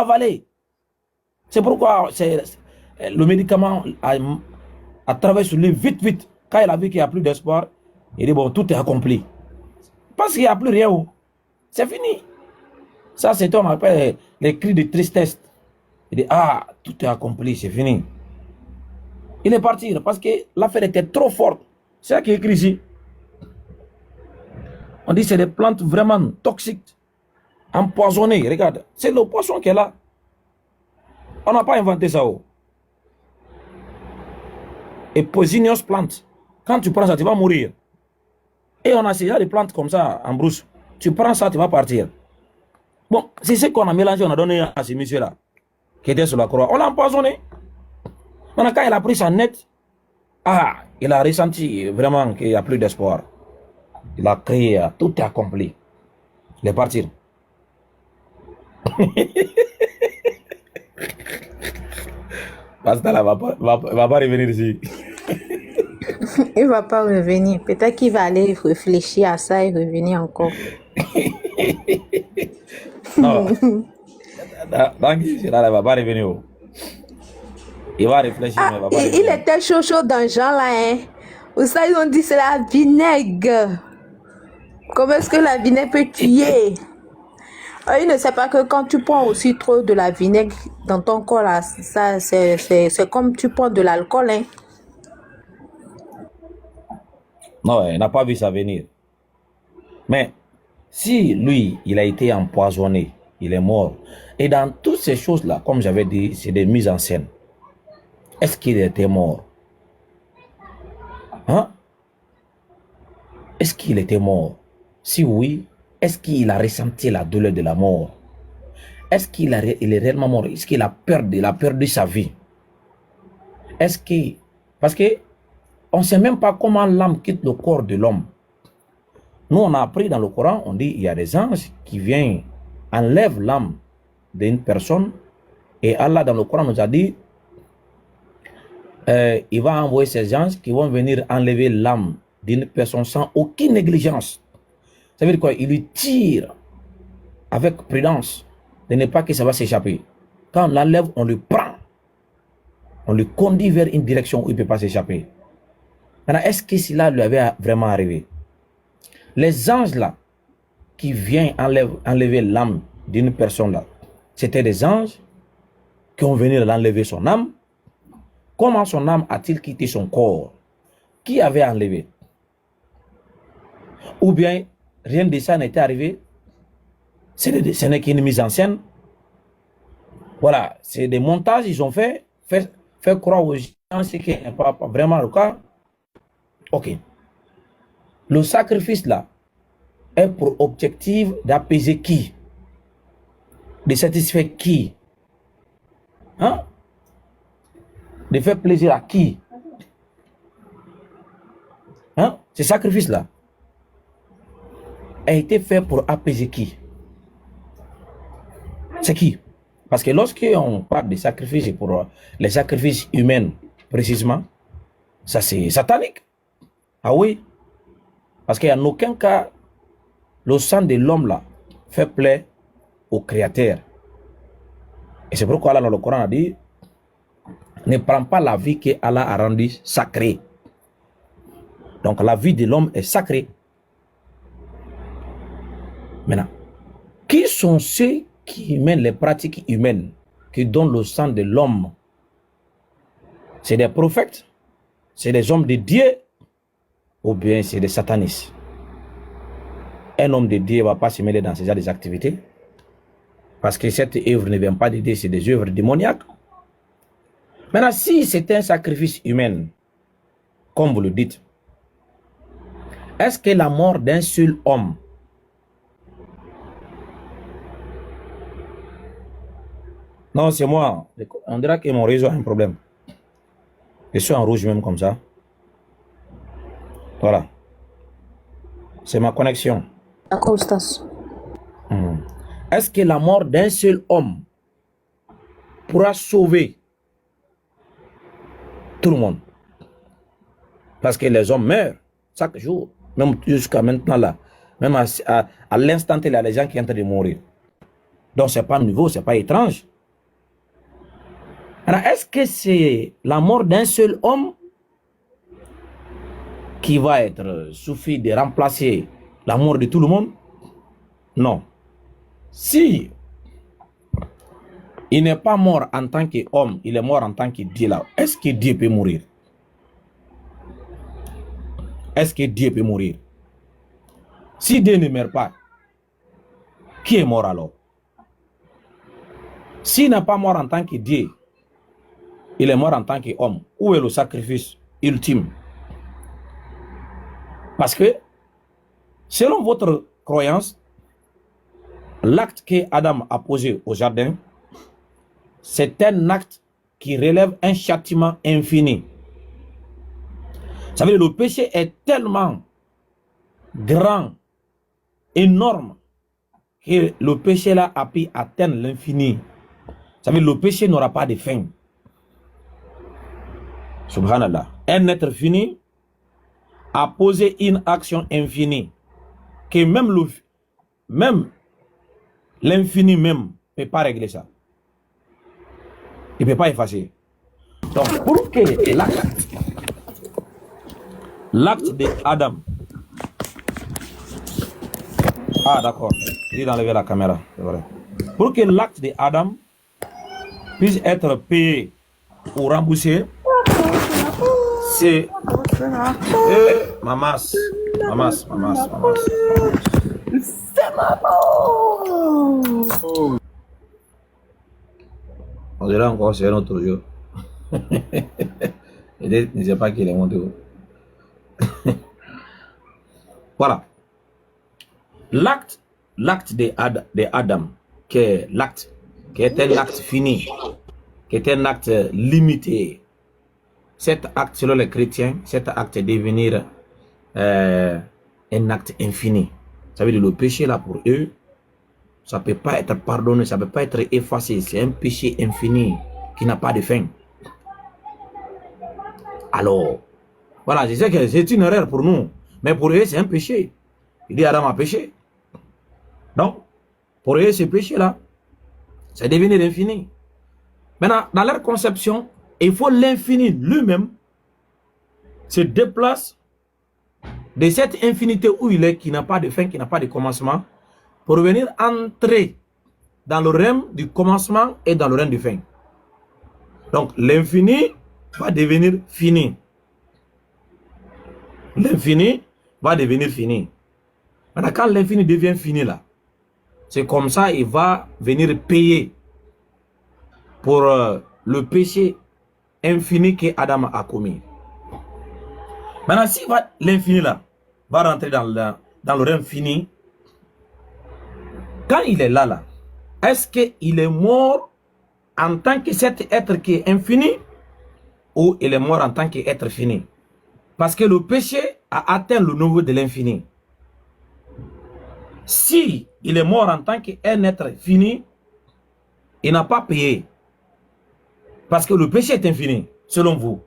avaler. C'est pourquoi le médicament a travaillé sur lui vite, vite. Quand il a vu qu'il n'y a plus d'espoir, il dit, bon, tout est accompli. Parce qu'il n'y a plus rien. C'est fini. Ça, c'est on appelle les cris de tristesse. Il dit, ah, tout est accompli, c'est fini. Il est parti parce que l'affaire était trop forte. C'est ça qui est écrit ici. On dit que c'est des plantes vraiment toxiques, empoisonnées. Regarde, c'est le poisson qui est là. On n'a pas inventé ça. Et poisonous plante. Quand tu prends ça, tu vas mourir. Et on a déjà des plantes comme ça en brousse. Tu prends ça, tu vas partir. Bon, c'est ce qu'on a mélangé, on a donné à ce monsieur-là, qui était sur la croix. On l'a empoisonné. Maintenant, quand il a pris sa net, ah, il a ressenti vraiment qu'il n'y a plus d'espoir. Il a crié, tout est accompli. Il est parti. Pascal va pas revenir ici. Il ne va pas revenir. Peut-être qu'il va aller réfléchir à ça et revenir encore. Non. Donc, il ne va pas revenir. Il va réfléchir, mais il va pas revenir. Il était chaud dans ce genre-là. Hein. Vous savez, ils ont dit c'est la vinaigre. Comment est-ce que la vinaigre peut tuer? Il ne sait pas que quand tu prends aussi trop de la vinaigre dans ton corps, là, ça, c'est comme tu prends de l'alcool. Hein. Non, il n'a pas vu ça venir. Mais si lui, il a été empoisonné, il est mort. Et dans toutes ces choses-là, comme j'avais dit, c'est des mises en scène. Est-ce qu'il était mort? Hein? Est-ce qu'il était mort? Si oui, est-ce qu'il a ressenti la douleur de la mort? Est-ce qu'il est réellement mort? Est-ce qu'il a perdu sa vie? Est-ce que... Parce que on ne sait même pas comment l'âme quitte le corps de l'homme. Nous, on a appris dans le Coran, on dit il y a des anges qui viennent, enlèvent l'âme d'une personne. Et Allah, dans le Coran, nous a dit il va envoyer ces anges qui vont venir enlever l'âme d'une personne sans aucune négligence. Ça veut dire quoi? Il lui tire avec prudence de ne pas que ça va s'échapper. Quand on l'enlève, on le prend. On le conduit vers une direction où il ne peut pas s'échapper. Maintenant, est-ce que cela lui avait vraiment arrivé? Les anges là, qui viennent enlever l'âme d'une personne là, c'était des anges qui ont venu l'enlever son âme. Comment son âme a-t-il quitté son corps? Qui avait enlevé? Ou bien, rien de ça n'était arrivé? Ce n'est qu'une mise en scène. Voilà, c'est des montages, ils ont fait croire aux gens ce qui n'est pas vraiment le cas. Ok. Le sacrifice là est pour objectif d'apaiser qui? De satisfaire qui? Hein? De faire plaisir à qui? Hein? Ce sacrifice là a été fait pour apaiser qui? C'est qui? Parce que lorsqu'on parle de sacrifices pour les sacrifices humains, précisément, ça c'est satanique. Ah oui? Parce qu'il n'y a en aucun cas, le sang de l'homme là fait plaisir au Créateur. Et c'est pourquoi Allah dans le Coran a dit, ne prends pas la vie que Allah a rendue sacrée. Donc la vie de l'homme est sacrée. Maintenant, qui sont ceux qui mènent les pratiques humaines, qui donnent le sang de l'homme? C'est des prophètes, c'est des hommes de Dieu, ou bien c'est des satanistes. Un homme de Dieu ne va pas se mêler dans ces des activités, parce que cette œuvre ne vient pas de Dieu, c'est des œuvres démoniaques. Maintenant, si c'est un sacrifice humain, comme vous le dites, est-ce que la mort d'un seul homme Non, c'est moi. On dirait que mon réseau a un problème. Je suis en rouge même comme ça. Voilà. C'est ma connexion. D'accord, Oustas. Est-ce que la mort d'un seul homme pourra sauver tout le monde? Parce que les hommes meurent chaque jour. Même jusqu'à maintenant là. Même à l'instant, il y a les gens qui sont en train de mourir. Donc, ce n'est pas nouveau, ce n'est pas étrange. Alors, est-ce que c'est la mort d'un seul homme qui va être suffit de remplacer la mort de tout le monde? Non. Si il n'est pas mort en tant qu'homme, il est mort en tant que Dieu là, est-ce que Dieu peut mourir? Est-ce que Dieu peut mourir? Si Dieu ne meurt pas, qui est mort alors? S'il n'est pas mort en tant que Dieu, il est mort en tant qu'homme. Où est le sacrifice ultime? Parce que, selon votre croyance, l'acte que Adam a posé au jardin, c'est un acte qui relève un châtiment infini. Ça veut dire que le péché est tellement grand, énorme, que le péché là a pu atteindre l'infini. Ça veut dire que le péché n'aura pas de fin. Subhanallah. Un être fini a posé une action infinie que même l'infini même ne peut pas régler ça. Il ne peut pas effacer. Donc, pour que l'acte de Adam. Ah, d'accord. Il a enlevé la caméra. C'est vrai. Pour que l'acte de Adam puisse être payé ou remboursé, c'est. Mamas. On dirait encore c'est un autre jour. Je ne sais pas qui est monté. Voilà. L'acte de Adam, qui est un acte fini, qui est un acte limité. Cet acte, selon les chrétiens, cet acte est devenir un acte infini. Ça veut dire le péché là pour eux, ça ne peut pas être pardonné, ça ne peut pas être effacé. C'est un péché infini qui n'a pas de fin. Alors, voilà, je sais que c'est une erreur pour nous, mais pour eux, c'est un péché. Il dit Adam a péché. Donc, pour eux, ce péché-là, c'est devenir infini. Maintenant, dans leur conception, il faut l'infini lui-même se déplace de cette infinité où il est, qui n'a pas de fin, qui n'a pas de commencement, pour venir entrer dans le règne du commencement et dans le règne du fin. Donc, l'infini va devenir fini. L'infini va devenir fini. Maintenant, quand l'infini devient fini là, c'est comme ça il va venir payer pour le péché infini que Adam a commis. Maintenant, si l'infini là va rentrer dans le règne fini, quand il est là, est-ce qu'il est mort en tant que cet être qui est infini ou il est mort en tant qu'être fini? Parce que le péché a atteint le niveau de l'infini. Si il est mort en tant qu'un être fini, il n'a pas payé. Parce que le péché est infini, selon vous.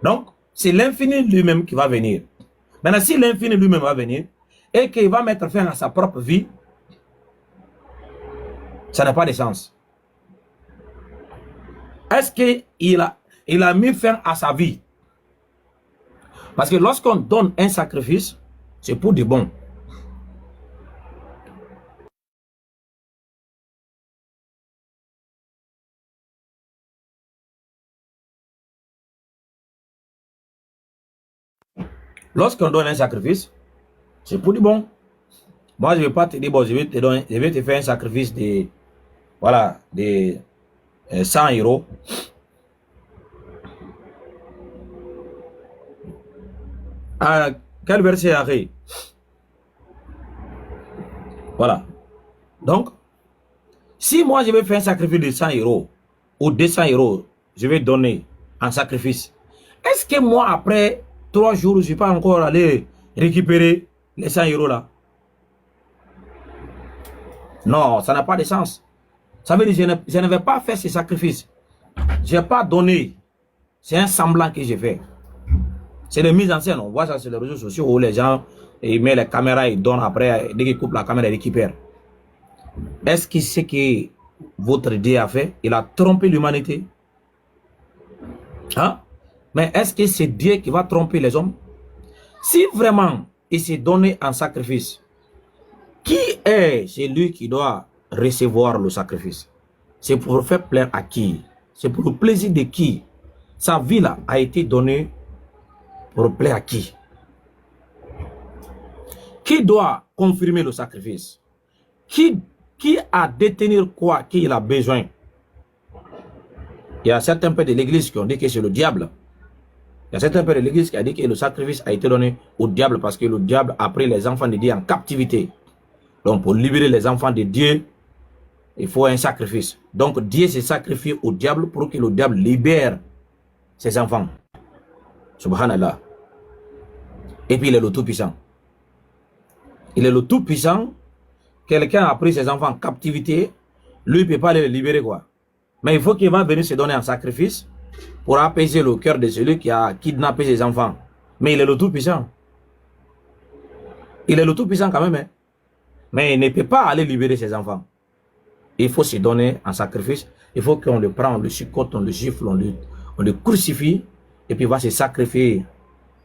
Donc, c'est l'infini lui-même qui va venir. Maintenant, si l'infini lui-même va venir et qu'il va mettre fin à sa propre vie, ça n'a pas de sens. Est-ce qu'il a mis fin à sa vie? Parce que lorsqu'on donne un sacrifice, c'est pour du bon. Lorsqu'on donne un sacrifice, c'est pour du bon. Moi, je ne vais pas te dire, bon, je vais te faire un sacrifice de, voilà, de 100 €. À quel verset arrive? Voilà. Donc, si moi, je vais faire un sacrifice de 100 € ou 200 €, je vais donner en sacrifice. Est-ce que moi, après 3 jours, je ne suis pas encore allé récupérer les 100 € là? Non, ça n'a pas de sens. Ça veut dire que je ne vais pas faire ce sacrifice. Je n'ai pas donné. C'est un semblant que j'ai fait. C'est des mises en scène. On voit ça sur les réseaux sociaux où les gens ils mettent les caméras, ils donnent après. Dès qu'ils coupent la caméra, ils récupèrent. Est-ce que c'est que votre Dieu a fait? Il a trompé l'humanité. Hein? Mais est-ce que c'est Dieu qui va tromper les hommes? Si vraiment il s'est donné en sacrifice, qui est celui qui doit recevoir le sacrifice? C'est pour faire plaisir à qui? C'est pour le plaisir de qui? Sa vie là a été donnée pour plaire à qui? Qui doit confirmer le sacrifice? Qui a détenir quoi qu'il a besoin? Il y a certains pères de l'église qui ont dit que c'est le diable. Il y a certains pères de l'église qui ont dit que le sacrifice a été donné au diable parce que le diable a pris les enfants de Dieu en captivité. Donc pour libérer les enfants de Dieu, il faut un sacrifice. Donc Dieu s'est sacrifié au diable pour que le diable libère ses enfants. Subhanallah. Et puis il est le Tout-Puissant. Il est le Tout-Puissant. Quelqu'un a pris ses enfants en captivité. Lui, il ne peut pas les libérer, quoi. Mais il faut qu'il va venir se donner en sacrifice pour apaiser le cœur de celui qui a kidnappé ses enfants. Mais il est le Tout-Puissant. Il est le Tout-Puissant quand même. Hein? Mais il ne peut pas aller libérer ses enfants. Il faut se donner en sacrifice. Il faut qu'on le prenne, on le chicote, on le gifle, on le crucifie. Et puis il va se sacrifier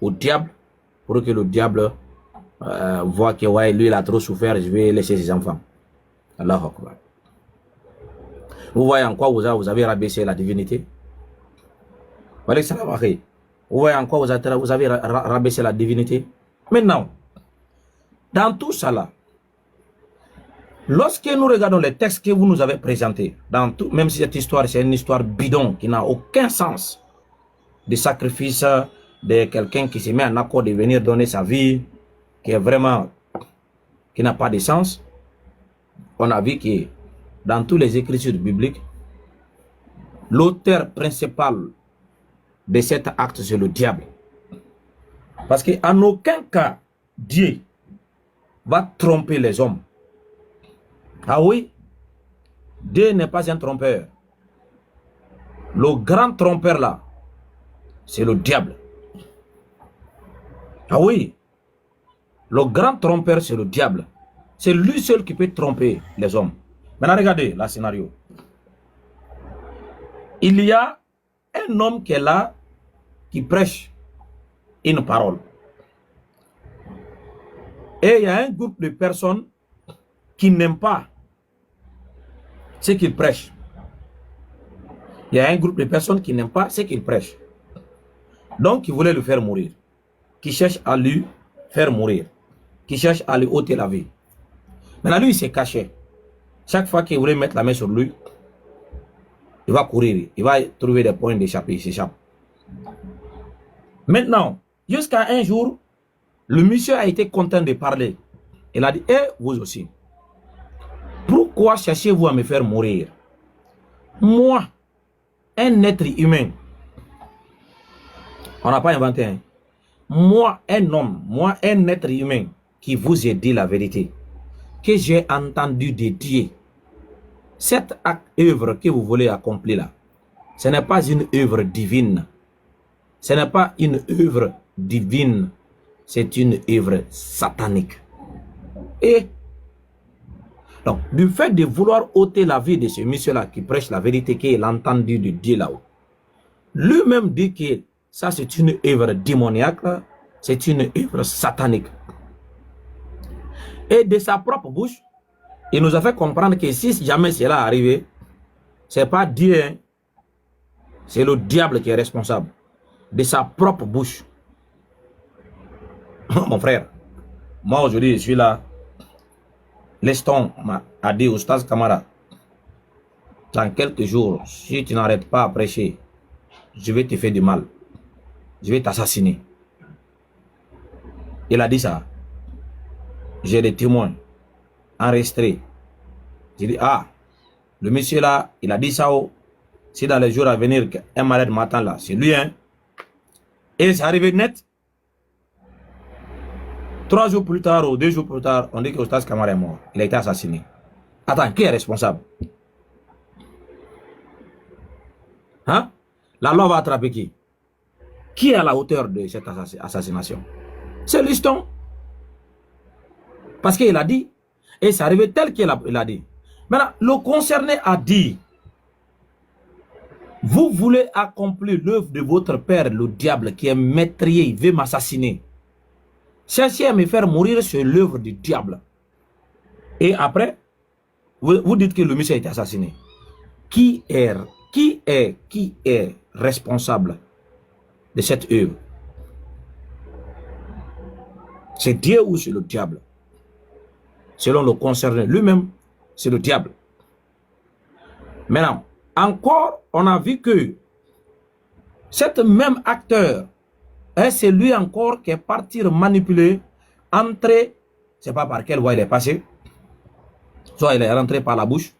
au diable pour que le diable voit que ouais, lui il a trop souffert, je vais laisser ses enfants. Allahu Akbar. Vous voyez en quoi vous avez rabaissé la divinité? Vous voyez en quoi vous avez rabaissé la divinité? Maintenant, dans tout ça là, lorsque nous regardons les textes que vous nous avez présentés, dans tout, même si cette histoire c'est une histoire bidon qui n'a aucun sens, de sacrifice de quelqu'un qui se met en accord de venir donner sa vie, qui est vraiment, qui n'a pas de sens, on a vu que dans toutes les écritures bibliques, l'auteur principal de cet acte, c'est le diable. Parce qu'en aucun cas, Dieu va tromper les hommes. Ah oui, Dieu n'est pas un trompeur. Le grand trompeur là, c'est le diable. Ah oui, le grand trompeur, c'est le diable. C'est lui seul qui peut tromper les hommes. Maintenant, regardez le scénario. Il y a un homme qui est là, qui prêche une parole. Et il y a un groupe de personnes qui n'aiment pas ce qu'il prêche. Il y a un groupe de personnes qui n'aiment pas ce qu'il prêche. Donc, ils voulaient le faire mourir. Qui cherchent à lui faire mourir. Qui cherchent à lui ôter la vie. Maintenant, lui, il s'est caché. Chaque fois qu'il voulait mettre la main sur lui, il va courir. Il va trouver des points d'échapper. Il s'échappe. Maintenant, jusqu'à un jour, le monsieur a été content de parler. Il a dit, eh, vous aussi. Pourquoi cherchez-vous à me faire mourir? Moi, un être humain. On n'a pas inventé un. Moi, un homme, moi, un être humain qui vous ai dit la vérité, que j'ai entendu de Dieu. Cette œuvre que vous voulez accomplir là, ce n'est pas une œuvre divine. Ce n'est pas une œuvre divine. C'est une œuvre satanique. Et donc, du fait de vouloir ôter la vie de ce monsieur-là qui prêche la vérité qu'il a entendu de Dieu là-haut, lui-même dit que ça c'est une œuvre démoniaque, c'est une œuvre satanique. Et de sa propre bouche, il nous a fait comprendre que si jamais cela arrivé, ce n'est pas Dieu, hein, c'est le diable qui est responsable. De sa propre bouche. Mon frère, moi aujourd'hui je suis là. Leston a dit au Stade Camara, dans quelques jours, si tu n'arrêtes pas à prêcher, je vais te faire du mal. Je vais t'assassiner. Il a dit ça. J'ai des témoins enregistrés. J'ai dit, ah, le monsieur là, il a dit ça. Oh, si dans les jours à venir, un malade m'attend là, c'est lui, hein. Et c'est arrivé net. 3 jours plus tard ou 2 jours plus tard, on dit que Oustaz Camara est mort. Il a été assassiné. Attends, qui est responsable? Hein? La loi va attraper qui? Qui est à la hauteur de cette assassination? C'est Liston. Parce qu'il a dit, et c'est arrivé tel qu'il a dit. Maintenant, le concerné a dit, vous voulez accomplir l'œuvre de votre père, le diable, qui est meurtrier, il veut m'assassiner. Cherchez à me faire mourir sur l'œuvre du diable. Et après, vous dites que le monsieur a été assassiné. Qui est responsable de cette œuvre? C'est Dieu ou c'est le diable? Selon le concerné lui-même, c'est le diable. Maintenant, encore, on a vu que cet même acteur, c'est lui encore qui est parti manipuler, entrer, je ne sais pas par quelle voie il est passé, soit il est rentré par la bouche,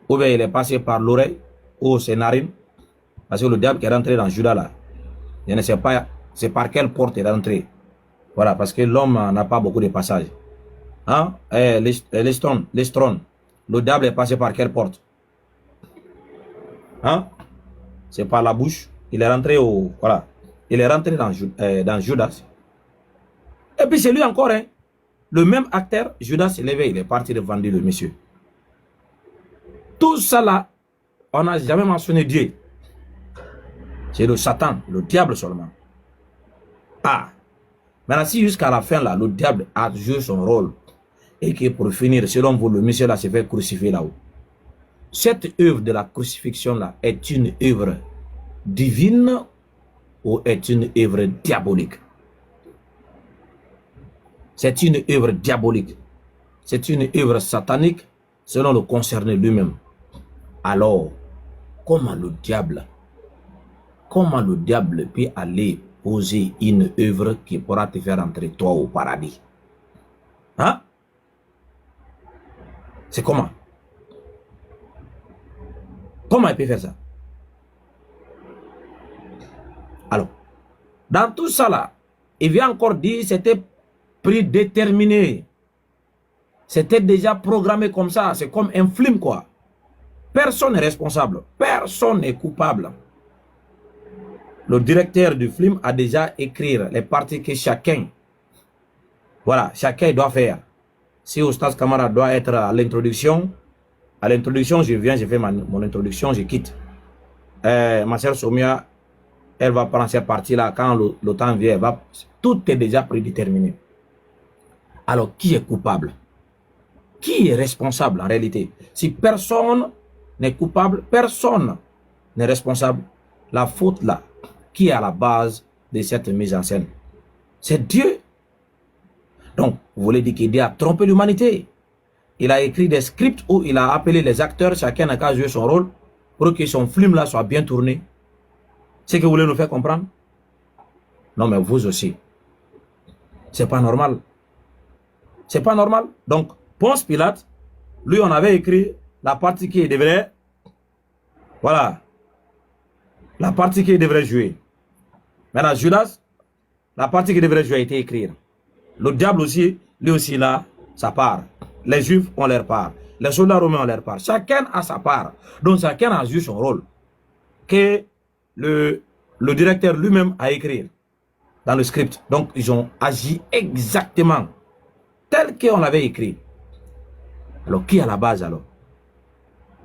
ou bien il est passé par l'oreille, ou ses narines, parce que le diable qui est rentré dans Judas là, je ne sais pas c'est par quelle porte il est rentré. Voilà, parce que l'homme n'a pas beaucoup de passages. Hein? L'estron, le diable est passé par quelle porte? Hein? C'est par la bouche. Il est rentré au... Voilà. Il est rentré dans Judas. Et puis c'est lui encore, hein. Le même acteur, Judas s'est levé, il est parti de vendre le monsieur. Tout ça là, on n'a jamais mentionné Dieu. C'est le Satan, le diable seulement. Ah. Maintenant, si jusqu'à la fin là, le diable a joué son rôle, et que pour finir, selon vous, le monsieur là se fait crucifier là-haut. Cette œuvre de la crucifixion là est une œuvre divine ou est une œuvre diabolique? C'est une œuvre diabolique. C'est une œuvre satanique selon le concerné lui-même. Alors, comment le diable peut aller poser une œuvre qui pourra te faire entrer toi au paradis? Hein? C'est comment? Comment il peut faire ça? Alors, dans tout ça là, il vient encore dire c'était prédéterminé. C'était déjà programmé comme ça. C'est comme un film quoi. Personne n'est responsable. Personne n'est coupable. Le directeur du film a déjà écrit les parties que chacun, voilà, chacun doit faire. Si Oustaz Kamara doit être à l'introduction, je viens, je fais mon introduction, je quitte. Ma soeur Somia, elle va prendre cette partie-là quand le temps vient. Tout est déjà prédéterminé. Alors, qui est coupable? Qui est responsable en réalité? Si personne n'est coupable, personne n'est responsable. La faute là, qui est à la base de cette mise en scène? C'est Dieu. Donc, vous voulez dire que Dieu a trompé l'humanité. Il a écrit des scripts où il a appelé les acteurs, chacun n'a qu'à jouer son rôle pour que son film là soit bien tourné. C'est ce que vous voulez nous faire comprendre? Non, mais vous aussi. C'est pas normal. C'est pas normal. Donc, Ponce Pilate, lui, on avait écrit la partie qui devrait, voilà, la partie qui devrait jouer. Maintenant, Judas, la partie qui devrait jouer a été écrite. Le diable aussi, lui aussi là, sa part. Les juifs ont leur part. Les soldats romains ont leur part. Chacun a sa part. Donc chacun a joué son rôle. Que le directeur lui-même a écrit dans le script. Donc ils ont agi exactement tel qu'on l'avait écrit. Alors qui est à la base alors?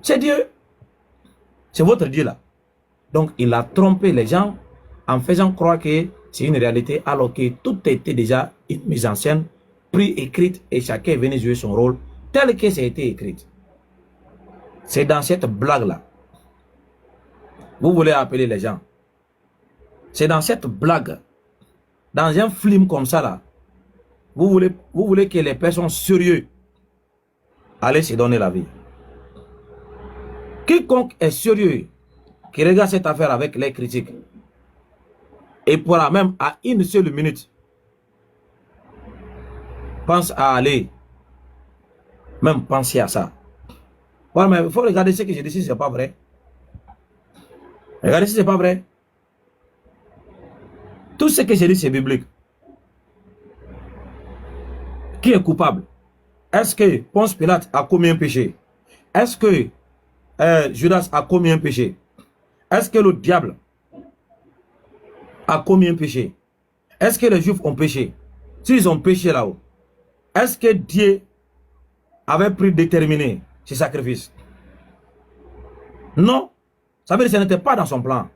C'est Dieu. C'est votre Dieu là. Donc il a trompé les gens en faisant croire que c'est une réalité alors que tout était déjà une mise en scène, écrite et chacun venait jouer son rôle tel que ça a été écrit. C'est dans cette blague là. Vous voulez appeler les gens. C'est dans cette blague, dans un film comme ça là, vous voulez que les personnes sérieuses allez se donner la vie. Quiconque est sérieux, qui regarde cette affaire avec les critiques, et pourra même à une seule minute, pense à aller, même penser à ça. Voilà, mais il faut regarder ce que je dis si ce n'est pas vrai. Regardez si ce n'est pas vrai. Tout ce que je dis, c'est biblique. Qui est coupable? Est-ce que Ponce Pilate a commis un péché? Est-ce que Judas a commis un péché? Est-ce que le diable a commis un péché? Est-ce que les Juifs ont péché? S'ils ont péché là-haut, est-ce que Dieu avait prédéterminé ce sacrifice. Non. Ça veut dire que ce n'était pas dans son plan.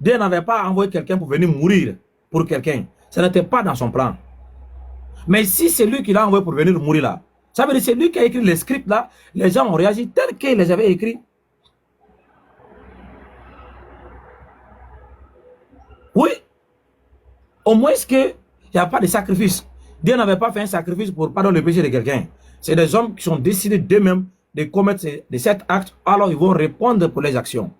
Dieu n'avait pas envoyé quelqu'un pour venir mourir pour quelqu'un. Ce n'était pas dans son plan. Mais si c'est lui qui l'a envoyé pour venir mourir là, ça veut dire que c'est lui qui a écrit les scripts là, les gens ont réagi tel qu'il les avait écrits. Oui. Au moins qu'il n'y a pas de sacrifice. Dieu n'avait pas fait un sacrifice pour pardonner le péché de quelqu'un. C'est des hommes qui sont décidés d'eux-mêmes de commettre cet acte, alors ils vont répondre pour les actions.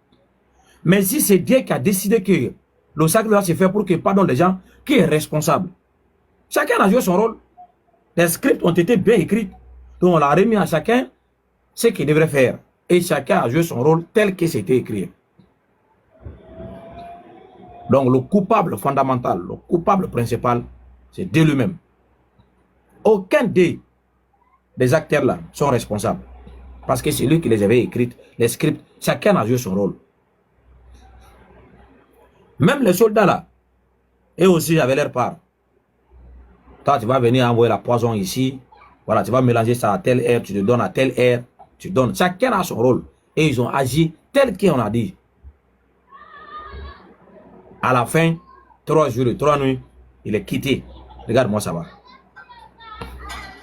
Mais si c'est Dieu qui a décidé que le sacrifice va se faire pour que pardonne les gens, qui est responsable? Chacun a joué son rôle. Les scripts ont été bien écrits. Donc on l'a remis à chacun ce qu'il devrait faire. Et chacun a joué son rôle tel que c'était écrit. Donc le coupable fondamental, le coupable principal, c'est Dieu lui-même. Aucun des acteurs là sont responsables. Parce que c'est lui qui les avait écrits, les scripts, chacun a joué son rôle. Même les soldats là, eux aussi avaient leur part. Toi, tu vas venir envoyer la poison ici. Voilà, tu vas mélanger ça à telle heure, tu te donnes à telle heure. Tu donnes. Chacun a son rôle. Et ils ont agi tel qu'on a dit. À la fin, 3 jours et 3 nuits, il est quitté. Regarde-moi, ça va.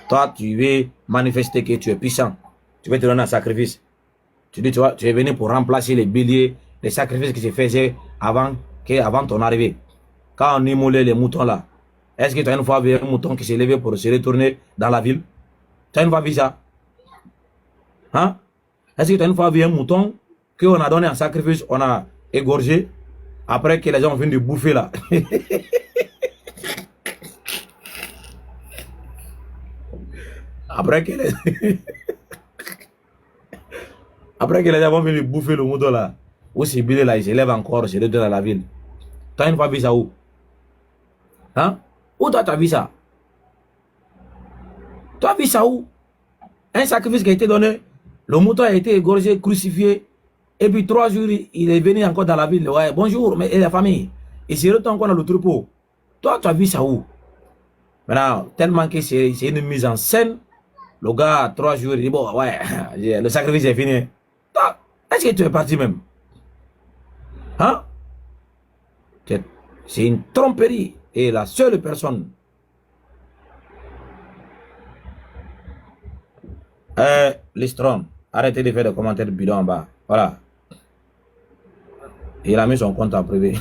Toi, tu veux manifester que tu es puissant. Tu veux te donner un sacrifice. Tu dis, tu es venu pour remplacer les béliers, les sacrifices qui se faisaient avant ton arrivée. Quand on immolait les moutons là, est-ce que tu as une fois vu un mouton qui s'est levé pour se retourner dans la ville? Tu as une fois vu ça? Hein? Est-ce que tu as une fois vu un mouton qu'on a donné en sacrifice, on a égorgé, après que les gens viennent de bouffer là? Après que les gens vont venir bouffer le mouton là, ou c'est bilé là, il se lève encore, se retourne dans la ville. Tu as une fois vu ça où? Hein? Où toi tu as vu ça? Tu as vu ça où? Un sacrifice qui a été donné, le mouton a été égorgé, crucifié, et puis 3 jours, il est venu encore dans la ville. Ouais, bonjour, mais et la famille? Il se retourne encore dans le troupeau. Toi, tu as vu ça où? Maintenant, tellement que c'est une mise en scène, le gars, 3 jours, il dit, bon, ouais, le sacrifice est fini. Toi, est-ce que tu es parti même? Hein? C'est une tromperie. Et la seule personne. Listron, arrêtez de faire des commentaires bidons en bas. Voilà. Il a mis son compte en privé.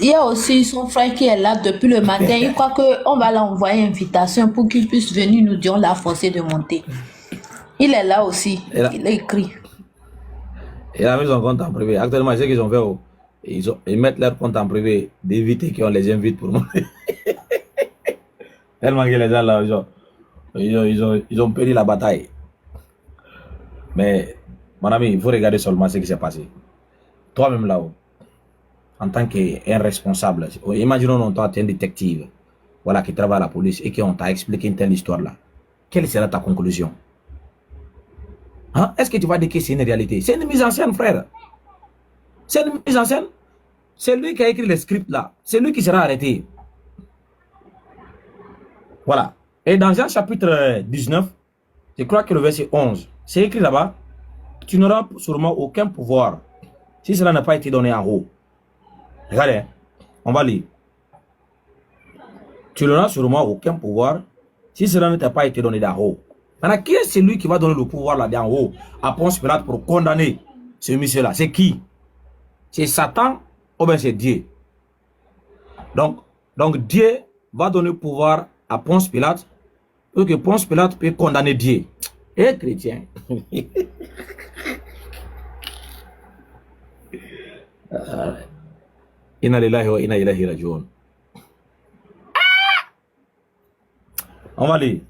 Il y a aussi son frère qui est là depuis le matin. Il croit qu'on va l'envoyer une invitation pour qu'il puisse venir nous dire on l'a forcé de monter. Il est là aussi. Il a écrit. Il a mis son compte en privé. Actuellement, ce qu'ils ont fait, ils mettent leur compte en privé d'éviter qu'on les invite pour moi. Tellement que les gens là, ils ont perdu la bataille. Mais, mon ami, il faut regarder seulement ce qui s'est passé. Toi-même là-haut, en tant qu'un responsable, imaginons toi, tu es un détective, voilà, qui travaille à la police et qu'on t'a expliqué une telle histoire là. Quelle sera ta conclusion? Hein? Est-ce que tu vas dire que c'est une réalité? C'est une mise en scène, frère. C'est une mise en scène. C'est lui qui a écrit le script là. C'est lui qui sera arrêté. Voilà. Et dans Jean chapitre 19, je crois que le verset 11, c'est écrit là-bas, tu n'auras sûrement aucun pouvoir si cela n'a pas été donné en haut. Regardez, on va lire. Tu n'auras sûrement aucun pouvoir si cela ne t'a pas été donné d'en haut. Maintenant, qui est celui qui va donner le pouvoir là d'en haut à Ponce Pilate pour condamner ce monsieur-là? C'est qui? C'est Satan ou bien c'est Dieu? Donc Dieu va donner le pouvoir à Ponce Pilate pour que Ponce Pilate puisse condamner Dieu. Et chrétien. Inna lillahi wa inna ilayhi raji'un. On va lire.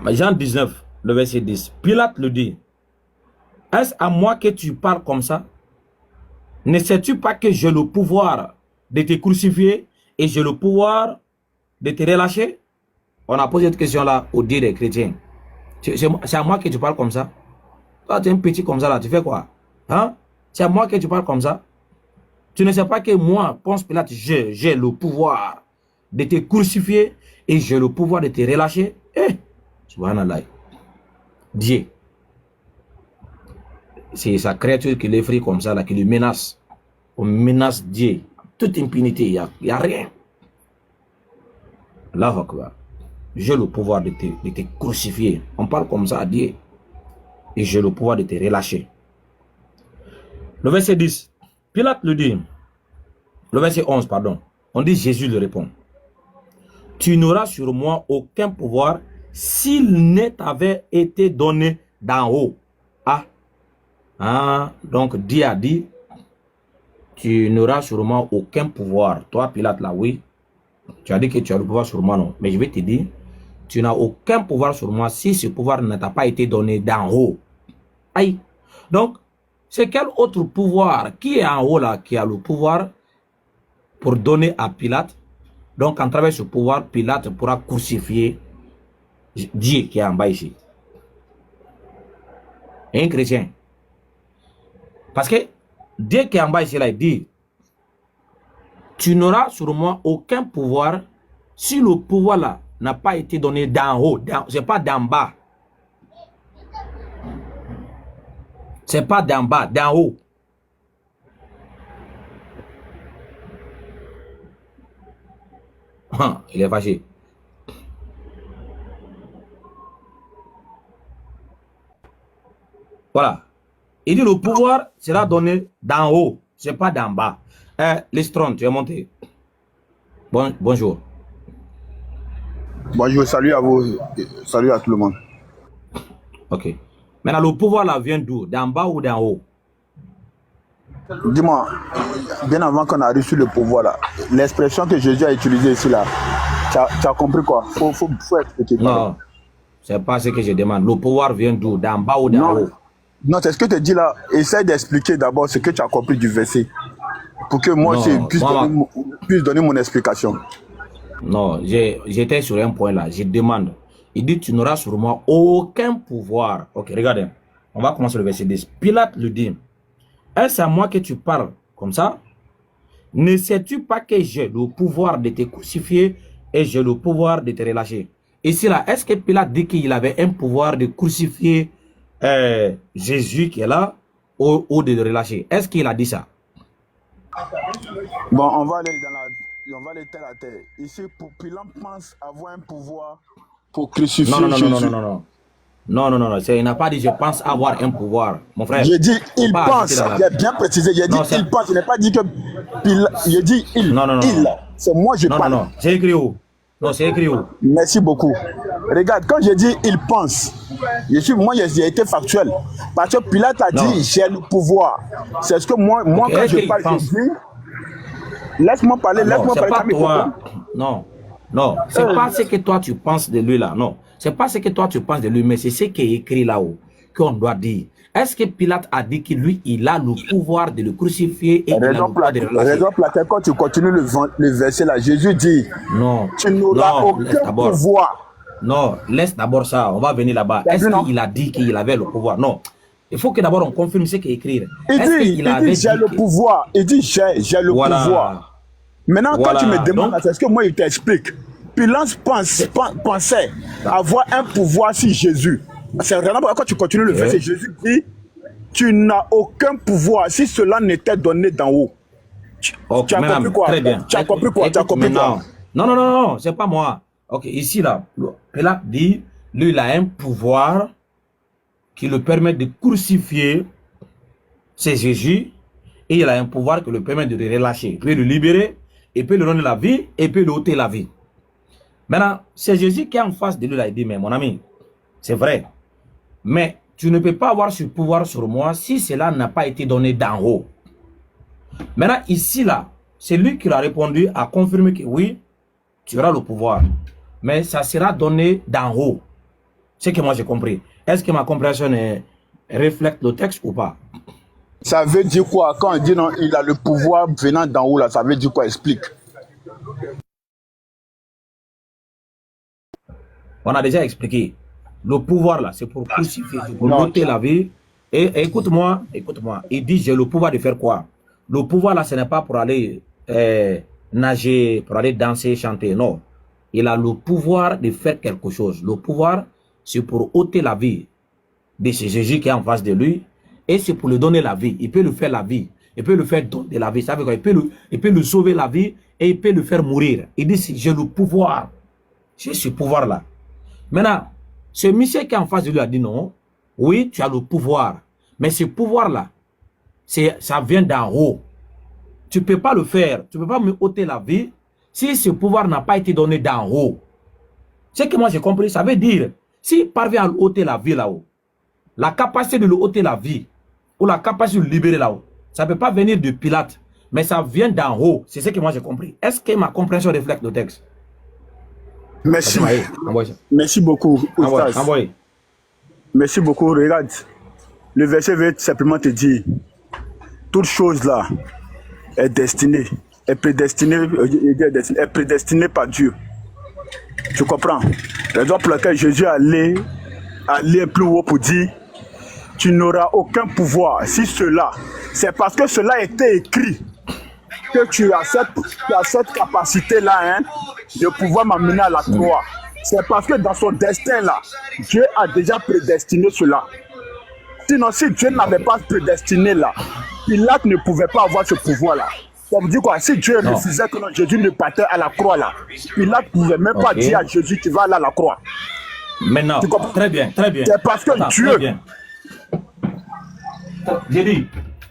Jean 19, le verset 10. Pilate le dit. Est-ce à moi que tu parles comme ça? Ne sais-tu pas que j'ai le pouvoir de te crucifier et j'ai le pouvoir de te relâcher? On a posé cette question-là au Dieu des chrétiens. C'est à moi que tu parles comme ça? Toi, tu es un petit comme ça là, tu fais quoi? Hein? C'est à moi que tu parles comme ça? Tu ne sais pas que moi, Ponce Pilate, j'ai le pouvoir de te crucifier et j'ai le pouvoir de te relâcher. Eh, subhanallah. Dieu. C'est sa créature qui l'effraie comme ça, là, qui le menace. On menace Dieu. Toute impunité, il n'y a rien. Allahu Akbar. J'ai le pouvoir de te crucifier. On parle comme ça à Dieu. Et j'ai le pouvoir de te relâcher. Le verset 10. Pilate le dit. Le verset 11, pardon. On dit Jésus le répond. Tu n'auras sur moi aucun pouvoir s'il ne t'avait été donné d'en haut. Donc Dieu a dit, tu n'auras sur moi aucun pouvoir. Toi, Pilate, là, oui. Tu as dit que tu as le pouvoir sur moi, non. Mais je vais te dire, tu n'as aucun pouvoir sur moi si ce pouvoir ne t'a pas été donné d'en haut. Aïe. Donc, c'est quel autre pouvoir qui est en haut là, qui a le pouvoir pour donner à Pilate? Donc, en travers de ce pouvoir, Pilate pourra crucifier Dieu qui est en bas ici. Et un chrétien. Parce que Dieu qui est en bas ici, là, il dit, tu n'auras sur moi aucun pouvoir si le pouvoir là n'a pas été donné d'en haut. C'est pas d'en bas. C'est pas d'en bas, d'en haut. Il est fâché. Voilà. Il dit le pouvoir sera donné d'en haut. C'est pas d'en bas. Lestron, tu es monté. Bonjour. Bonjour, salut à vous. Salut à tout le monde. Ok. Maintenant, le pouvoir là vient d'où? D'en bas ou d'en haut? Dis-moi, bien avant qu'on arrive sur le pouvoir là, l'expression que Jésus a utilisée ici là, tu as compris quoi? Faut expliquer. Non, c'est pas ce que je demande. Le pouvoir vient d'où? D'en bas ou d'en haut? Non, c'est ce que tu dis là. Essaye d'expliquer d'abord ce que tu as compris du verset. Pour que moi aussi puisse donner mon explication. Non, j'étais sur un point là. Je demande. Il dit, tu n'auras sur moi aucun pouvoir. Ok, regardez. On va commencer le verset 10. Pilate lui dit, est-ce à moi que tu parles comme ça? Ne sais-tu pas que j'ai le pouvoir de te crucifier et j'ai le pouvoir de te relâcher? Ici là, est-ce que Pilate dit qu'il avait un pouvoir de crucifier Jésus qui est là ou de le relâcher? Est-ce qu'il a dit ça? Bon, on va aller terre à terre. Ici, Pilate pense avoir un pouvoir pour crucifier Jésus. Non. Il n'a pas dit je pense avoir un pouvoir, mon frère. J'ai dit il pense. J'ai bien précisé. J'ai dit il pense. Je n'ai pas dit que Pilate. J'ai dit il. Non. C'est moi je parle. Non. C'est écrit où? Non, c'est écrit où? Merci beaucoup. Regarde, quand j'ai dit il pense, moi j'ai été factuel. Parce que Pilate a dit j'ai le pouvoir. C'est ce que moi quand je parle, je dis. Laisse-moi parler, laisse-moi parler. Pas toi. Non. C'est pas ce que toi tu penses de lui là. Non. C'est pas ce que toi tu penses de lui, mais c'est ce qui est écrit là-haut qu'on doit dire. Est-ce que Pilate a dit que lui, il a le pouvoir de le crucifier et qu'il a le pouvoir de le relâcher? Raison Platin, quand tu continues le verset là, Jésus dit, non, tu n'auras aucun pouvoir. Non, laisse d'abord ça, on va venir là-bas. Est-ce qu'il a dit qu'il avait le pouvoir? Non. Il faut que d'abord on confirme ce qu'il écrit. Il dit j'ai le pouvoir. Il dit j'ai le pouvoir. Maintenant, quand tu me demandes, c'est ce que moi il t'explique. Pilate pensait avoir un pouvoir sur Jésus. C'est vraiment pourquoi quand tu continues le verset, Jésus dit, tu n'as aucun pouvoir si cela n'était donné d'en haut. Tu as compris quoi? Très bien. Tu as compris quoi? Tu as compris quoi? Non, c'est pas moi. Ok, ici là, Pilate dit, lui il a un pouvoir qui le permet de crucifier, c'est Jésus, et il a un pouvoir qui le permet de le relâcher. Il peut le libérer, il peut lui donner la vie, et peut lui ôter la vie. Maintenant, c'est Jésus qui est en face de lui là, il dit, mais mon ami, c'est vrai, mais tu ne peux pas avoir ce pouvoir sur moi si cela n'a pas été donné d'en haut. Maintenant, ici là, c'est lui qui a répondu à confirmer que oui, tu auras le pouvoir, mais ça sera donné d'en haut. C'est que moi j'ai compris. Est-ce que ma compréhension reflète le texte ou pas? Ça veut dire quoi? Quand on dit non, il a le pouvoir venant d'en haut là, ça veut dire quoi? Explique. On a déjà expliqué. Le pouvoir là, c'est pour crucifier, pour ôter la vie. Et écoute-moi. Il dit j'ai le pouvoir de faire quoi? Le pouvoir là, ce n'est pas pour aller nager, pour aller danser, chanter. Non. il a le pouvoir de faire quelque chose. Le pouvoir, c'est pour ôter la vie de ce Jésus qui est en face de lui, et c'est pour lui donner la vie. Il peut lui faire la vie. Il peut lui faire donner la vie. Ça veut dire il peut lui sauver la vie et il peut le faire mourir. Il dit, j'ai le pouvoir. J'ai ce pouvoir-là. Maintenant, ce monsieur qui est en face de lui a dit non. Oui, tu as le pouvoir. Mais ce pouvoir-là, ça vient d'en haut. Tu ne peux pas le faire. Tu ne peux pas me ôter la vie si ce pouvoir n'a pas été donné d'en haut. Ce que moi j'ai compris, ça veut dire, s'il parvient à lui ôter la vie là-haut, la capacité de lui ôter la vie, ou la capacité de le libérer là-haut, ça ne peut pas venir de Pilate, mais ça vient d'en haut. C'est ce que moi j'ai compris. Est-ce que ma compréhension reflète le texte? Merci. Merci beaucoup. Merci beaucoup. Regarde, le verset veut simplement te dire, toute chose là est destinée, est prédestinée par Dieu. Tu comprends? Raison pour laquelle Jésus est allé plus haut pour dire, tu n'auras aucun pouvoir. Si cela, c'est parce que cela a été écrit que tu as cette capacité-là, hein, de pouvoir m'amener à la croix. C'est parce que dans son destin-là, Dieu a déjà prédestiné cela. Sinon, si Dieu n'avait pas prédestiné là, Pilate ne pouvait pas avoir ce pouvoir-là. Ça veut dire quoi? Si Dieu refusait que Jésus ne partait à la croix là, Pilate ne pouvait même pas dire à Jésus qu'il va aller à la croix. Maintenant, très bien, très bien. C'est parce que Dieu... J'ai dit,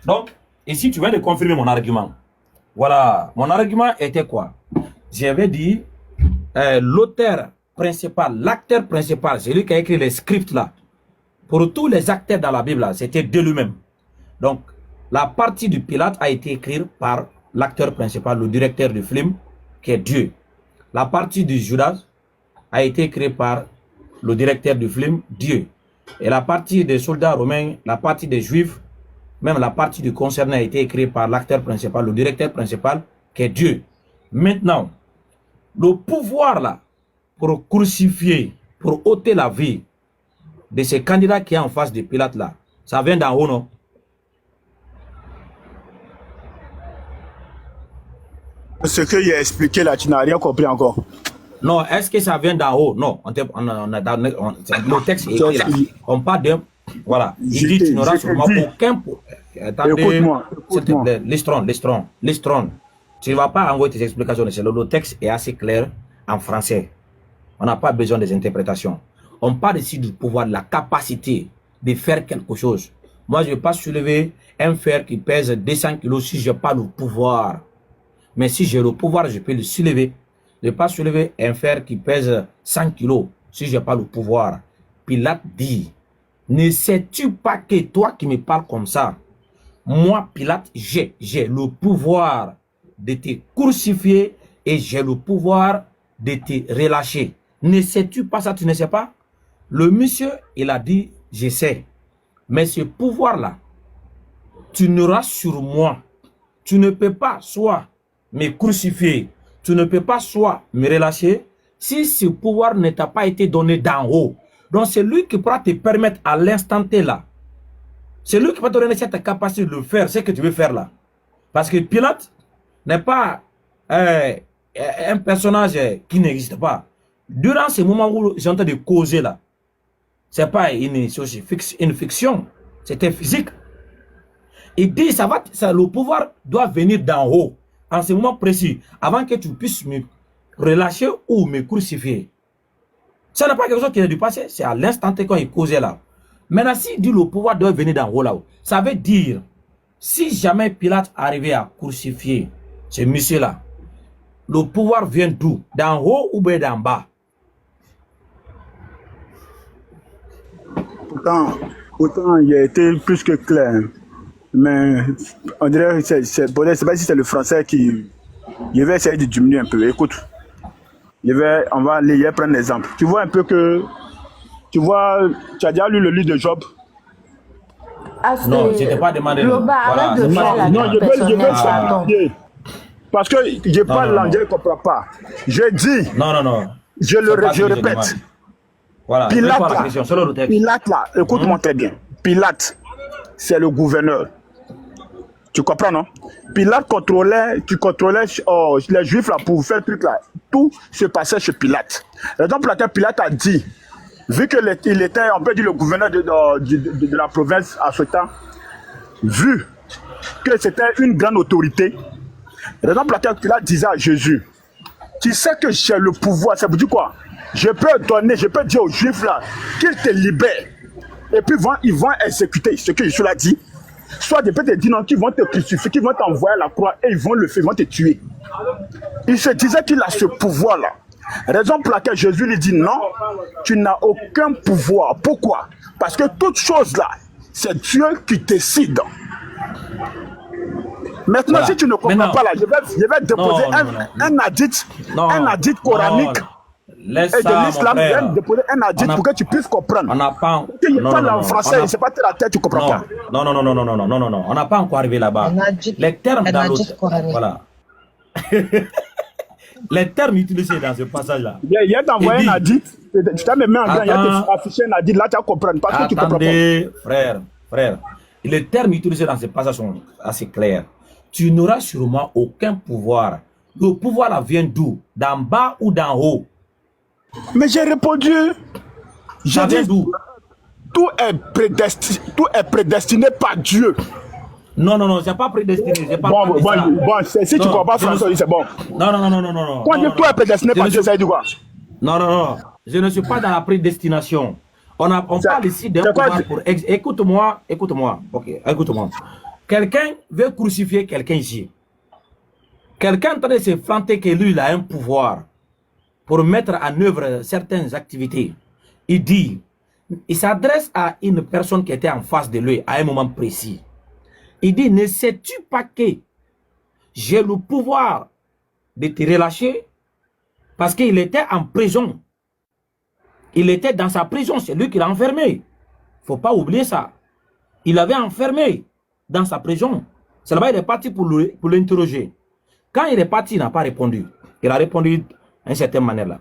donc, ici tu viens de confirmer mon argument. Voilà, mon argument était quoi? J'avais dit, l'auteur principal, l'acteur principal, c'est lui qui a écrit les scripts là. Pour tous les acteurs dans la Bible, c'était de lui-même. Donc, la partie du Pilate a été écrite par l'acteur principal, le directeur du film, qui est Dieu. La partie du Judas a été écrite par le directeur du film, Dieu. Et la partie des soldats romains, la partie des Juifs, même la partie du concerné a été écrite par l'acteur principal, le directeur principal, qui est Dieu. Maintenant, le pouvoir là, pour crucifier, pour ôter la vie de ces candidats qui est en face de Pilate là, ça vient d'en haut, non? Ce qu'il a expliqué là, tu n'as rien compris encore. Non, est-ce que ça vient d'en haut? Non, le texte est écrit là. On parle de... Voilà, il dit tu n'auras sûrement aucun... Attendez, s'il te plaît, Listron. Tu ne vas pas envoyer tes explications. Le texte est assez clair en français. On n'a pas besoin des interprétations. On parle ici du pouvoir, de la capacité de faire quelque chose. Moi, je ne vais pas soulever un fer qui pèse 200 kg si je n'ai pas le pouvoir. Mais si j'ai le pouvoir, je peux le soulever. Je ne vais pas soulever un fer qui pèse 100 kg si je n'ai pas le pouvoir. Pilate dit, ne sais-tu pas que toi qui me parles comme ça, moi, Pilate, j'ai le pouvoir de te crucifier et j'ai le pouvoir de te relâcher. Ne sais-tu pas ça? Tu ne sais pas? Le monsieur, il a dit, je sais. Mais ce pouvoir-là, tu n'auras sur moi. Tu ne peux pas soit me crucifier, tu ne peux pas soit me relâcher si ce pouvoir ne t'a pas été donné d'en haut. Donc c'est lui qui pourra te permettre à l'instant T là. C'est lui qui va te donner cette capacité de le faire, ce que tu veux faire là. Parce que Pilate n'est pas un personnage qui n'existe pas. Durant ces moments où j'ai en train de causer là, c'est pas une fiction, c'était physique. Il dit, le pouvoir doit venir d'en haut, en ce moment précis, avant que tu puisses me relâcher ou me crucifier. Ça n'est pas quelque chose qui est du passé, c'est à l'instant quand il causait là. Maintenant, s'il dit le pouvoir doit venir d'en haut là-haut, ça veut dire, si jamais Pilate arrivait à crucifier ce monsieur-là, le pouvoir vient d'où? D'en haut ou bien d'en bas? Pourtant, il a été plus que clair. Mais on dirait que c'est pas si c'est le français qui... Je vais essayer de diminuer un peu. Écoute, on va aller prendre un exemple. Tu vois un peu que... Tu as déjà lu le livre de Job? Non, je t'ai pas demandé. Voilà, non, je veux simplifier. Parce que je parle l'anglais, je ne comprends pas. Je dis... Non. Je répète. Voilà. Pilate là, écoute-moi très bien. Pilate, c'est le gouverneur. Tu comprends, non? Pilate contrôlait les Juifs là pour faire truc là. tout se passait chez Pilate. Raison pour laquelle Pilate a dit, vu qu'il était, on peut dire, le gouverneur de la province à ce temps, vu que c'était une grande autorité, raison pour laquelle Pilate disait à Jésus, tu sais que j'ai le pouvoir, ça veut dire quoi? Je peux dire aux Juifs là qu'ils te libèrent. Et puis ils vont exécuter ce que Jésus l'a dit. Soit des peut te dire non, qu'ils vont te crucifier, qu'ils vont t'envoyer à la croix et ils vont le faire, ils vont te tuer. Il se disait qu'il a ce pouvoir-là. Raison pour laquelle Jésus lui dit non, tu n'as aucun pouvoir. Pourquoi? Parce que toute chose là, c'est Dieu qui décide. Maintenant, voilà. Si tu ne comprends pas là, je vais déposer un hadith coranique et de l'islam, je vais déposer un hadith pour que tu puisses comprendre. On n'a pas. Tu parles en français, c'est pas la tête, tu comprends pas. Non, on n'a pas encore arrivé là-bas. Les termes dans l'autre. Voilà. Les termes utilisés dans ce passage-là. Il y a t'envoyé un hadith, tu t'as même mis en grand, il y a affiché un hadith, là tu vas comprendre. Parce que tu comprends pas. Frère. Les termes utilisés dans ce passage sont assez clairs. Tu n'auras sûrement aucun pouvoir. Le pouvoir là vient d'où? D'en bas ou d'en haut? Mais j'ai répondu. Ça vient d'où? Tout est prédestiné par Dieu. Non, c'est pas prédestiné. Pas bon, si tu ne comprends pas François, c'est bon. Non. Quand tout est prédestiné par Dieu, ça veut dire quoi? Non. Je ne suis pas dans la prédestination. On parle ici d'un pouvoir pour... Écoute-moi. Ok, écoute-moi. Quelqu'un veut crucifier quelqu'un ici. Quelqu'un est en train de se flanter que lui, il a un pouvoir pour mettre en œuvre certaines activités. Il s'adresse à une personne qui était en face de lui à un moment précis. Il dit, ne sais-tu pas que j'ai le pouvoir de te relâcher? Parce qu'il était en prison. Il était dans sa prison, c'est lui qui l'a enfermé. Il ne faut pas oublier ça. Il l'avait enfermé dans sa prison. C'est là-bas il est parti pour l'interroger. Quand il est parti, il n'a pas répondu. Il a répondu d'une certaine manière là.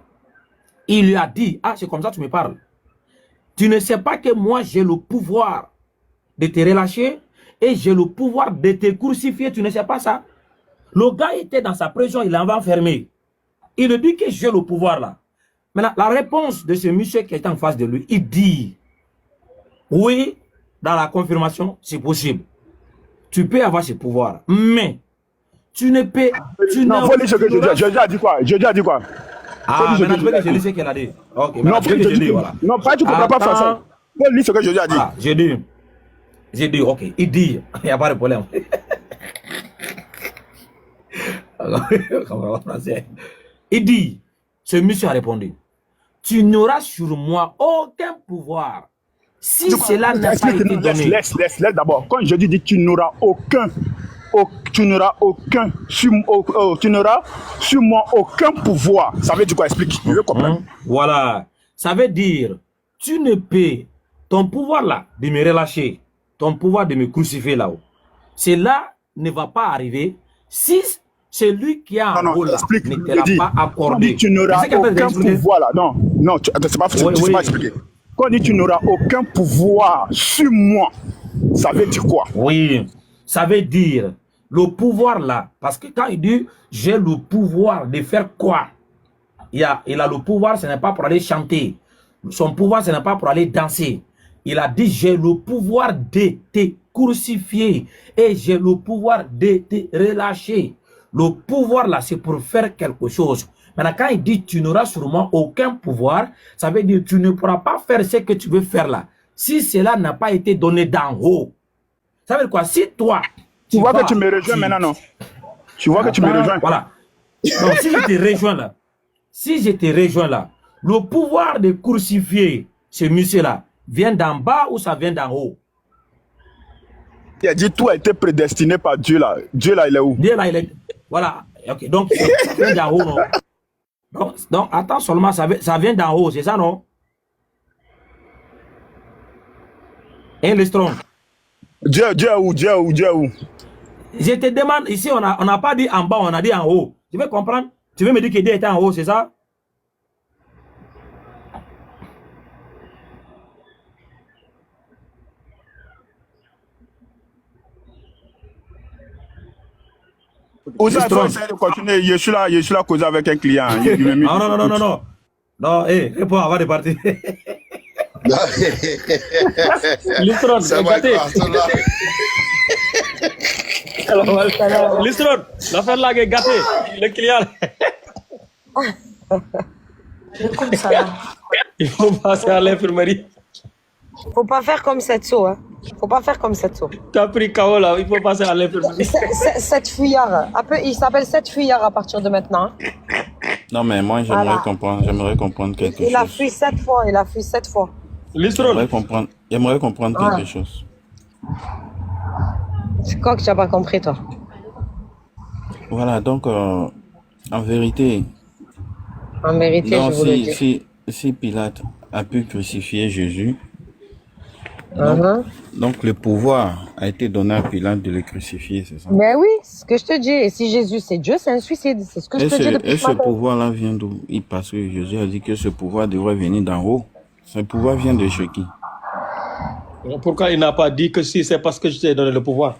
Il lui a dit, ah c'est comme ça que tu me parles. Tu ne sais pas que moi j'ai le pouvoir de te relâcher et j'ai le pouvoir de te crucifier, tu ne sais pas ça? Le gars était dans sa prison, il l'avait enfermé. Il lui dit que j'ai le pouvoir là. Maintenant, la réponse de ce monsieur qui est en face de lui, il dit, oui, dans la confirmation, c'est possible. Tu peux avoir ce pouvoir, mais tu ne peux... Non, faut dire ce que Jésus a dit quoi? Jésus a dit quoi? Ah, maintenant, tu veux que je lis ce qu'elle a dit. Ok, non, je dis, voilà. Non, pas tu ne comprends pas français. Faut lire ce que Jésus a dit. Ah, j'ai dit, ok. Il dit, il n'y a pas de problème. Il dit, ce monsieur a répondu, tu n'auras sur moi aucun pouvoir si cela n'a pas été donné. Laisse d'abord. Quand je dis tu n'auras aucun sur moi aucun pouvoir. Ça veut dire quoi? Explique. Je veux comprendre. Voilà. Ça veut dire, tu ne peux, ton pouvoir là, de me relâcher, ton pouvoir de me crucifier là-haut, cela ne va pas arriver si celui qui a un rôle là ne te l'a pas accordé. Tu n'auras aucun pouvoir là. Non, c'est pas expliqué. Quand on dit tu n'auras aucun pouvoir sur moi, ça veut dire quoi? Oui, ça veut dire le pouvoir là, parce que quand il dit j'ai le pouvoir de faire quoi? Il a le pouvoir, ce n'est pas pour aller chanter. Son pouvoir, ce n'est pas pour aller danser. Il a dit j'ai le pouvoir de te crucifier et j'ai le pouvoir de te relâcher. Le pouvoir là, c'est pour faire quelque chose. Maintenant, quand il dit tu n'auras sûrement aucun pouvoir, ça veut dire tu ne pourras pas faire ce que tu veux faire là. Si cela n'a pas été donné d'en haut. Ça veut dire quoi? Si toi... Tu vois que tu me rejoins maintenant, non? Tu vois que tu me rejoins. Voilà. Donc, si je te rejoins là, le pouvoir de crucifier ce monsieur-là vient d'en bas ou ça vient d'en haut? Il a dit tout a été prédestiné par Dieu là. Dieu là, il est où? Dieu là, il est... Voilà. Ok, donc ça vient d'en haut, non? Donc, attends seulement, ça vient d'en haut, c'est ça, non? Et le strong. Dieu est où? Je te demande, ici, on n'a pas dit en bas, on a dit en haut. Tu veux comprendre? Tu veux me dire que Dieu était en haut, c'est ça? Où ça, il faut essayer de continuer. Je suis là causer avec un client. Non. Non, réponds avant de partir. Listron, Listron, l'affaire là est gâtée. Le client. Comme ça, là. Il faut passer à l'infirmerie. Faut pas faire comme Setso, hein. Faut pas faire comme Setso. T'as pris KO là, il faut passer à l'infirmerie. Cette fuyard. Il s'appelle Cette fuyard à partir de maintenant. Non, mais moi, j'aimerais comprendre quelque chose. Il a fui 7 fois, Listron. J'aimerais comprendre quelque chose. C'est quoi que tu n'as pas compris, toi? Voilà, donc, en vérité, je vous le dis. Si Pilate a pu crucifier Jésus, Uh-huh. donc le pouvoir a été donné à Pilate de le crucifier, c'est ça? Mais oui, c'est ce que je te dis. Et si Jésus c'est Dieu, c'est un suicide. C'est ce que je te dis depuis Et ce ce matin. pouvoir-là vient d'où? Parce que Jésus a dit que ce pouvoir devrait venir d'en haut. Ce pouvoir vient de chez qui? Pourquoi il n'a pas dit que si c'est parce que je t'ai donné le pouvoir?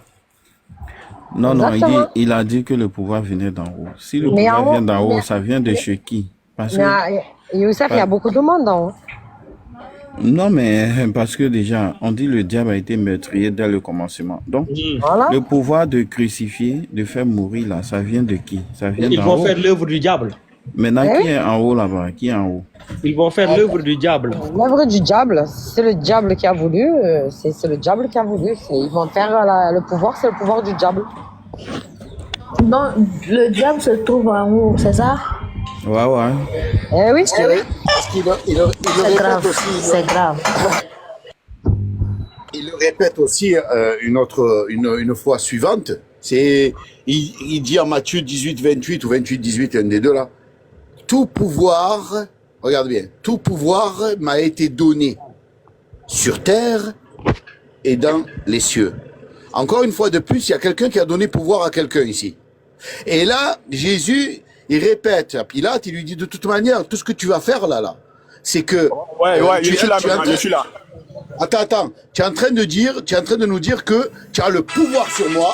Non, Exactement. il a dit que le pouvoir venait d'en haut. Si le pouvoir vient d'en haut, ça vient de chez qui? Parce que, Youssef, il y a beaucoup de monde en haut. non, mais parce que déjà, on dit le diable a été meurtrier dès le commencement. Donc, Voilà. le pouvoir de crucifier, de faire mourir là, ça vient de qui? Ça vient Ils d'en vont haut. faire l'œuvre du diable. Maintenant, qui est en haut là-bas? Qui est en haut? Ils vont faire l'œuvre du diable. L'œuvre du diable, c'est le diable qui a voulu. C'est le diable qui a voulu. Ils vont faire le pouvoir, c'est le pouvoir du diable. Donc, le diable se trouve en haut, c'est ça? Ouais. Eh oui. Parce qu'il C'est grave, c'est grave. il le répète aussi une fois suivante. Il dit en Matthieu 18, 28 ou 28, 18, un des deux là. Tout pouvoir, regarde bien, tout pouvoir m'a été donné sur terre et dans les cieux. Encore une fois de plus, il y a quelqu'un qui a donné pouvoir à quelqu'un ici. Et là, Jésus, il répète à Pilate, il lui dit de toute manière, tout ce que tu vas faire là, c'est que... Ouais, je suis là. Attends, tu es en train de nous dire que tu as le pouvoir sur moi.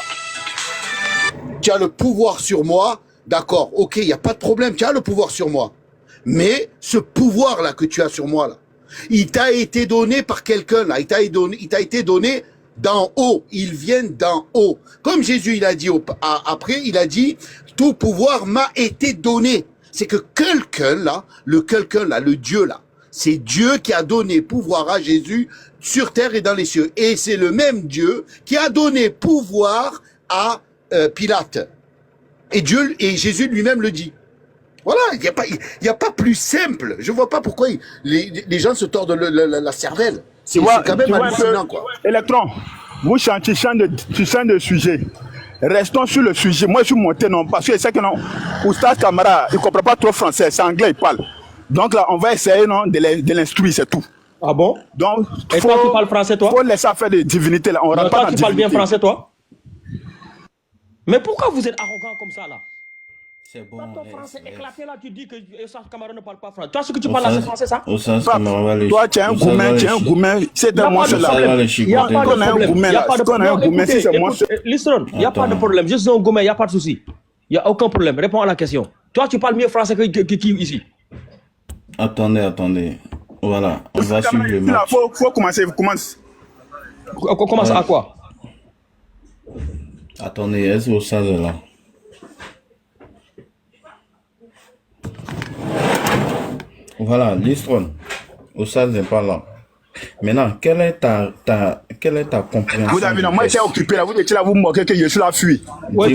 Tu as le pouvoir sur moi, d'accord, ok, il n'y a pas de problème, tu as le pouvoir sur moi. Mais ce pouvoir-là que tu as sur moi, là, il t'a été donné par quelqu'un, là, il t'a été donné d'en haut, il vient d'en haut. Comme Jésus, il a dit, après, il a dit, tout pouvoir m'a été donné. C'est que quelqu'un là, le Dieu là, c'est Dieu qui a donné pouvoir à Jésus sur terre et dans les cieux. Et c'est le même Dieu qui a donné pouvoir à Pilate. Et Jésus lui-même le dit. Voilà, il y a pas plus simple. Je vois pas pourquoi les gens se tordent la cervelle. C'est quand même hallucinant, quoi. Électron, tu changes de sujet. Restons sur le sujet. Moi, je suis monté, non, parce que c'est que non, Oustaz Camara, il ne comprend pas trop français, c'est anglais, il parle. Donc là, on va essayer non, de l'instruire, c'est tout. Ah bon? Donc, et toi, tu parles français, toi? Il faut laisser faire des divinités, là. On rentre pas dans tu parles bien français, toi? Mais pourquoi vous êtes arrogant comme ça, là? C'est bon. Quand ton français éclaté, là, tu dis que Oustaz Camara ne parle pas français. Toi, ce que tu parles là, c'est français, ça? Toi, tu es un gourmet, c'est un monstre là. Il n'y a pas de problème. Listen, il n'y a pas de problème. Je suis un gourmet, il n'y a pas de souci. Il n'y a aucun problème. Réponds à la question. Toi, tu parles mieux français que qui ici? Attendez. Voilà, on va suivre le match. Faut commencer, commence. Commence à quoi? Attendez, est-ce que ça est là? Voilà, Listron, Ossaz n'est pas là. Maintenant, quelle est ta compréhension? Vous avez moi, j'étais occupé là, vous étiez là, vous me moquez que je suis là, fui. Ouais,